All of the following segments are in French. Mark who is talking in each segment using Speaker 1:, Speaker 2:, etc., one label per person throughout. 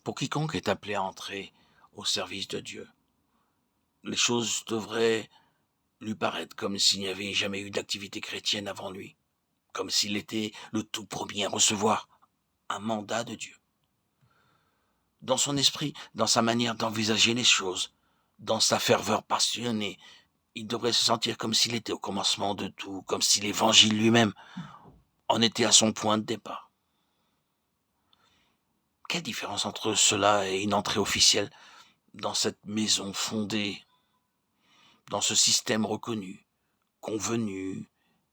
Speaker 1: Pour quiconque est appelé à entrer au service de Dieu, les choses devraient lui paraître comme s'il n'y avait jamais eu d'activité chrétienne avant lui, comme s'il était le tout premier à recevoir un mandat de Dieu. Dans son esprit, dans sa manière d'envisager les choses, dans sa ferveur passionnée, il devrait se sentir comme s'il était au commencement de tout, comme si l'Évangile lui-même en était à son point de départ. Quelle différence entre cela et une entrée officielle dans cette maison fondée, dans ce système reconnu, convenu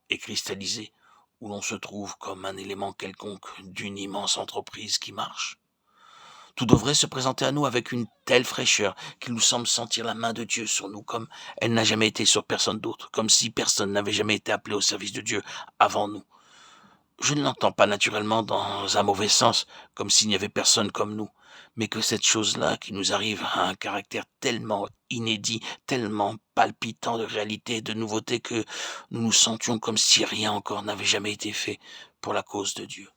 Speaker 1: et cristallisé, où l'on se trouve comme un élément quelconque d'une immense entreprise qui marche. Tout devrait se présenter à nous avec une telle fraîcheur qu'il nous semble sentir la main de Dieu sur nous comme elle n'a jamais été sur personne d'autre, comme si personne n'avait jamais été appelé au service de Dieu avant nous. Je ne l'entends pas naturellement dans un mauvais sens, comme s'il n'y avait personne comme nous, mais que cette chose-là qui nous arrive a un caractère tellement inédit, tellement palpitant de réalité et de nouveauté que nous nous sentions comme si rien encore n'avait jamais été fait pour la cause de Dieu.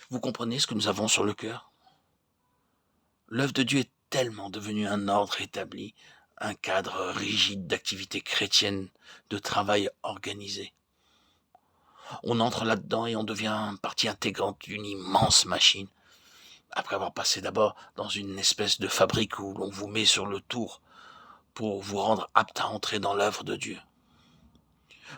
Speaker 1: Vous comprenez ce que nous avons sur le cœur? L'œuvre de Dieu est tellement devenue un ordre établi, un cadre rigide d'activité chrétienne, de travail organisé. On entre là-dedans et on devient partie intégrante d'une immense machine. Après avoir passé d'abord dans une espèce de fabrique où l'on vous met sur le tour pour vous rendre apte à entrer dans l'œuvre de Dieu.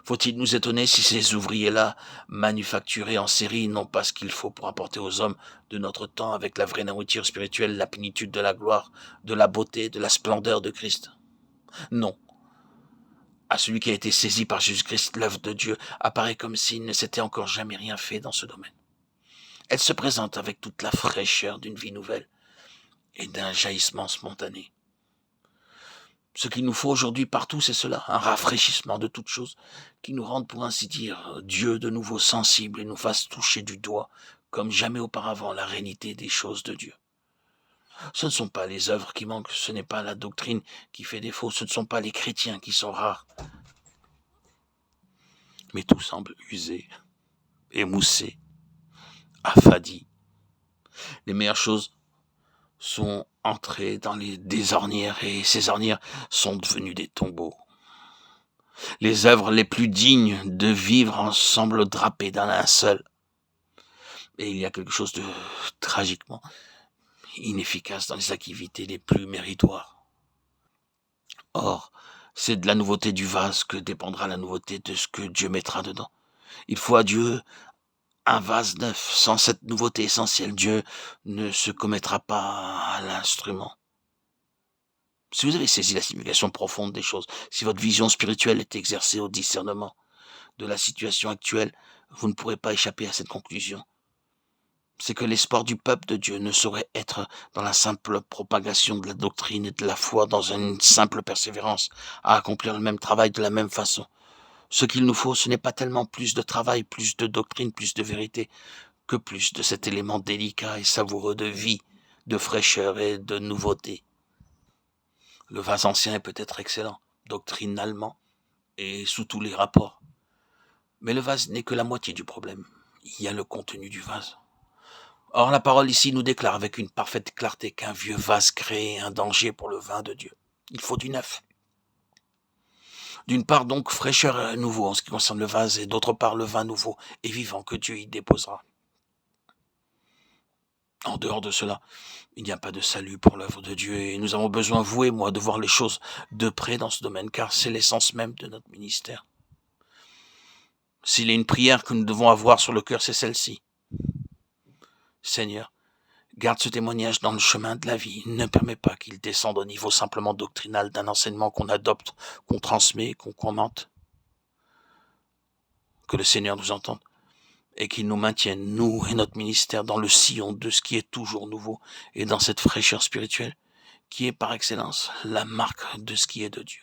Speaker 1: Faut-il nous étonner si ces ouvriers-là, manufacturés en série, n'ont pas ce qu'il faut pour apporter aux hommes de notre temps avec la vraie nourriture spirituelle, la plénitude de la gloire, de la beauté, de la splendeur de Christ? Non. À celui qui a été saisi par Jésus-Christ, l'œuvre de Dieu apparaît comme s'il ne s'était encore jamais rien fait dans ce domaine. Elle se présente avec toute la fraîcheur d'une vie nouvelle et d'un jaillissement spontané. Ce qu'il nous faut aujourd'hui partout, c'est cela, un rafraîchissement de toutes choses qui nous rende, pour ainsi dire, Dieu de nouveau sensible et nous fasse toucher du doigt, comme jamais auparavant, la réalité des choses de Dieu. Ce ne sont pas les œuvres qui manquent, ce n'est pas la doctrine qui fait défaut, ce ne sont pas les chrétiens qui sont rares, mais tout semble usé, émoussé, affadi. Les meilleures choses sont entrées dans des ornières et ces ornières sont devenues des tombeaux. Les œuvres les plus dignes de vivre en semblent drapées d'un linceul. Et il y a quelque chose de tragiquement inefficace dans les activités les plus méritoires. Or, c'est de la nouveauté du vase que dépendra la nouveauté de ce que Dieu mettra dedans. Il faut à Dieu un vase neuf. Sans cette nouveauté essentielle, Dieu ne se commettra pas à l'instrument. Si vous avez saisi la signification profonde des choses, si votre vision spirituelle est exercée au discernement de la situation actuelle, vous ne pourrez pas échapper à cette conclusion. C'est que l'espoir du peuple de Dieu ne saurait être dans la simple propagation de la doctrine et de la foi, dans une simple persévérance à accomplir le même travail de la même façon. Ce qu'il nous faut, ce n'est pas tellement plus de travail, plus de doctrine, plus de vérité, que plus de cet élément délicat et savoureux de vie, de fraîcheur et de nouveauté. Le vase ancien est peut-être excellent, doctrinalement et sous tous les rapports. Mais le vase n'est que la moitié du problème. Il y a le contenu du vase. Or, la parole ici nous déclare avec une parfaite clarté qu'un vieux vase crée un danger pour le vin de Dieu. Il faut du neuf. D'une part donc fraîcheur et nouveau en ce qui concerne le vase, et d'autre part le vin nouveau et vivant que Dieu y déposera. En dehors de cela, il n'y a pas de salut pour l'œuvre de Dieu et nous avons besoin, vous et moi, de voir les choses de près dans ce domaine, car c'est l'essence même de notre ministère. S'il y a une prière que nous devons avoir sur le cœur, c'est celle-ci. Seigneur, garde ce témoignage dans le chemin de la vie. Ne permets pas qu'il descende au niveau simplement doctrinal d'un enseignement qu'on adopte, qu'on transmet, qu'on commente. Que le Seigneur nous entende et qu'il nous maintienne, nous et notre ministère, dans le sillon de ce qui est toujours nouveau et dans cette fraîcheur spirituelle qui est par excellence la marque de ce qui est de Dieu.